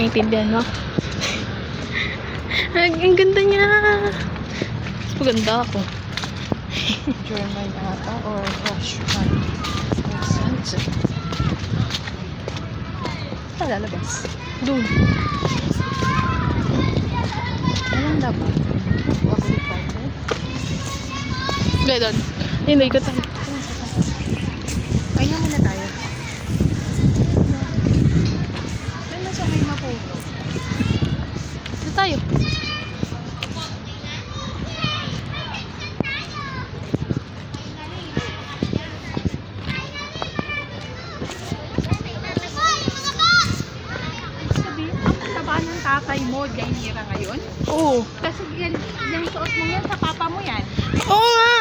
Naintindihan mo? Ang ganda niya. Mas maganda ako. German ata or Russian. Accent. Saan lalabas? Doon. Anong laban? Oxy Fighter? Gaya doon. Hindi ko tayo. Ay, nga muna tayo. Saan na siya may mapuno? Dito tayo. Sabihin, ang taba ng tatay mo, Jainira ngayon? Oo. Kasi yan suot mo yan sa papa mo yan. Oo nga.